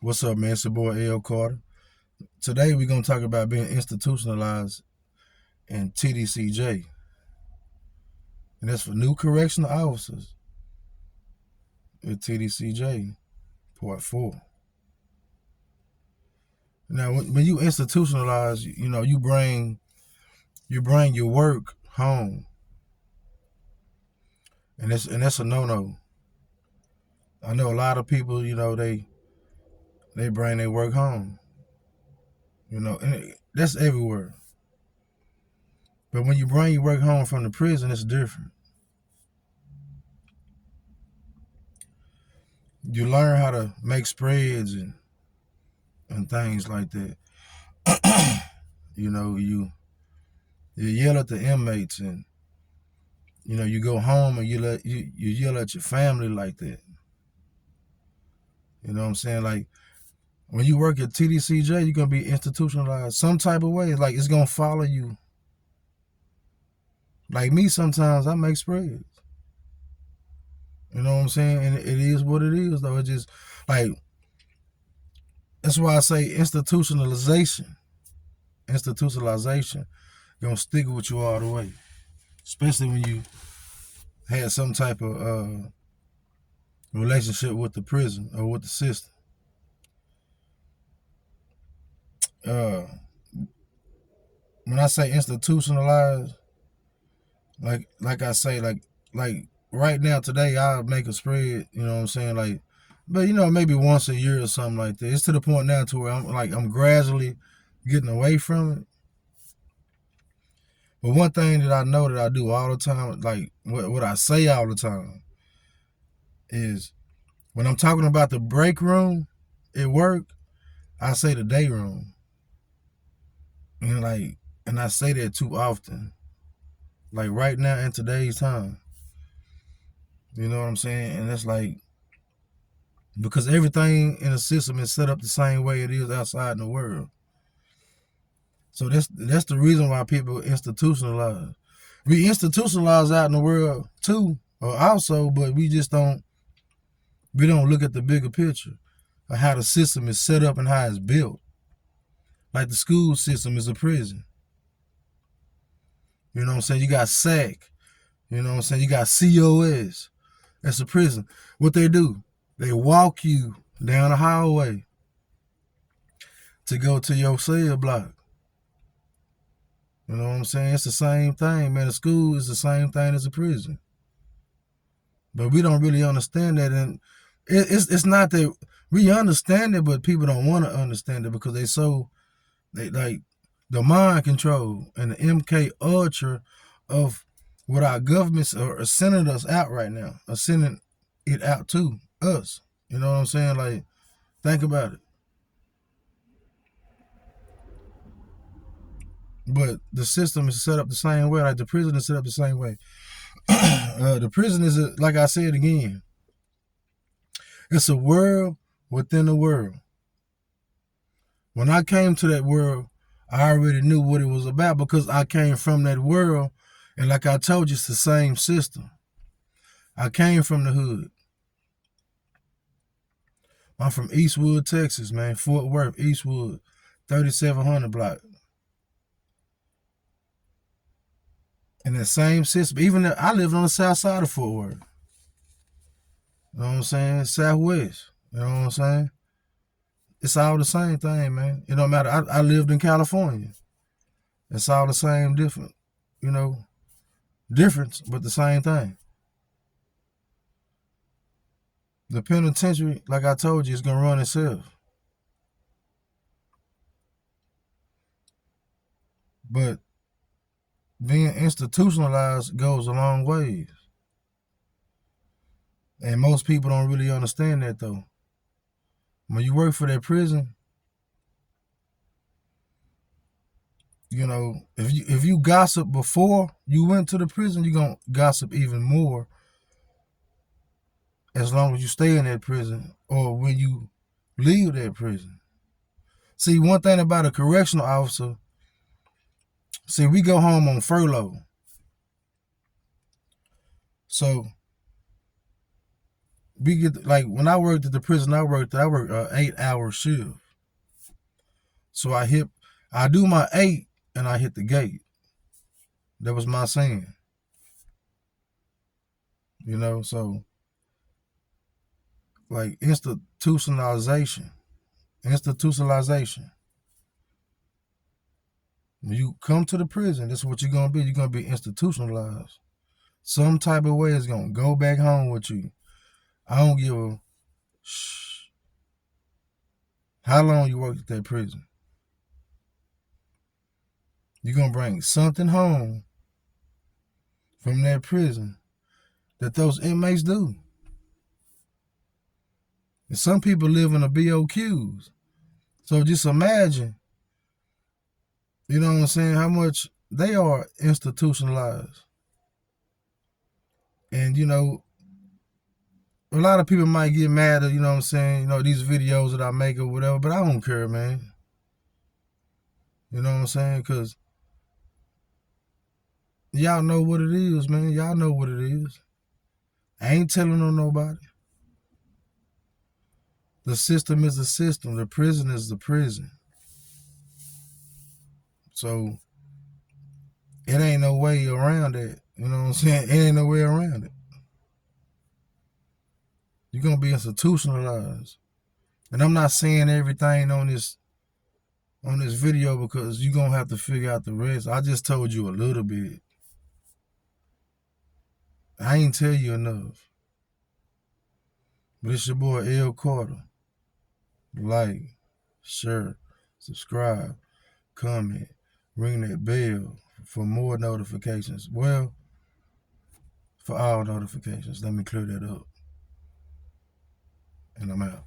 What's up, man? It's your boy L. Carter. Today we're gonna talk about being institutionalized in TDCJ, and that's for new correctional officers at TDCJ Part 4. Now, when you institutionalize, you bring your work home, and that's a no-no. I know a lot of people, they bring their work home, and that's everywhere. But when you bring your work home from the prison, it's different. You learn how to make spreads and things like that. You yell at the inmates, and you go home and you yell at your family like that. You know what I'm saying? Like when you work at TDCJ, you're gonna be institutionalized some type of way. Like it's gonna follow you. Like me, sometimes I make spreads. You know what I'm saying? And it is what it is, though. It just like that's why I say institutionalization gonna stick with you all the way, especially when you had some type of relationship with the prison or with the system. Uh, when I say institutionalized, like I say, like right now today, I'll make a spread. You know what I'm saying? Like, but maybe once a year or something like that. It's to the point now to where I'm gradually getting away from it. But one thing that I know that I do all the time, like what I say all the time, is when I'm talking about the break room at work, I say the day room. And I say that too often. Like right now in today's time. You know what I'm saying? And that's like because everything in the system is set up the same way it is outside in the world. So that's the reason why people institutionalize. We institutionalize out in the world too, or also, but we don't look at the bigger picture of how the system is set up and how it's built. Like the school system is a prison. You know what I'm saying? You got SAC. You know what I'm saying? You got COS. That's a prison. What they do, they walk you down the hallway to go to your cell block. You know what I'm saying? It's the same thing, man. The school is the same thing as a prison. But we don't really understand that. And it's not that we understand it, but people don't want to understand it because they like the mind control and the MK Ultra of what our governments are sending us out right now, are sending it out to us. You know what I'm saying? Like, think about it. But the system is set up the same way. Like the prison is set up the same way. The prison is, like I said again, it's a world within a world. When I came to that world, I already knew what it was about because I came from that world. And like I told you, it's the same system. I came from the hood. I'm from Eastwood, Texas, man. Fort Worth, Eastwood, 3700 block. And that same system, even though I lived on the south side of Fort Worth. You know what I'm saying? Southwest. You know what I'm saying? It's all the same thing, man. It don't matter. I lived in California. It's all the same, different, difference, but the same thing. The penitentiary, like I told you, is going to run itself. But being institutionalized goes a long ways. And most people don't really understand that, though. When you work for that prison, if you gossip before you went to the prison, you're going to gossip even more as long as you stay in that prison or when you leave that prison. See, one thing about a correctional officer, we go home on furlough. So we get like when I worked at the prison, I worked 8-hour shift. So I do my 8 and I hit the gate. That was my saying. So like institutionalization. When you come to the prison, this is what you're gonna be. You're gonna be institutionalized. Some type of way is gonna go back home with you. I don't give a how long you worked at that prison. You're gonna bring something home from that prison that those inmates do. And some people live in the BOQs. So just imagine, you know what I'm saying, how much they are institutionalized. And, a lot of people might get mad at, what I'm saying, these videos that I make or whatever, but I don't care, man. You know what I'm saying? Because y'all know what it is, man. Y'all know what it is. I ain't telling on nobody. The system is the system. The prison is the prison. So it ain't no way around it. You know what I'm saying? It ain't no way around it. You're going to be institutionalized. And I'm not saying everything on this video because you're going to have to figure out the rest. I just told you a little bit. I ain't tell you enough. But it's your boy L. Carter. Like, share, subscribe, comment, ring that bell for more notifications. Well, for all notifications. Let me clear that up. And I'm out.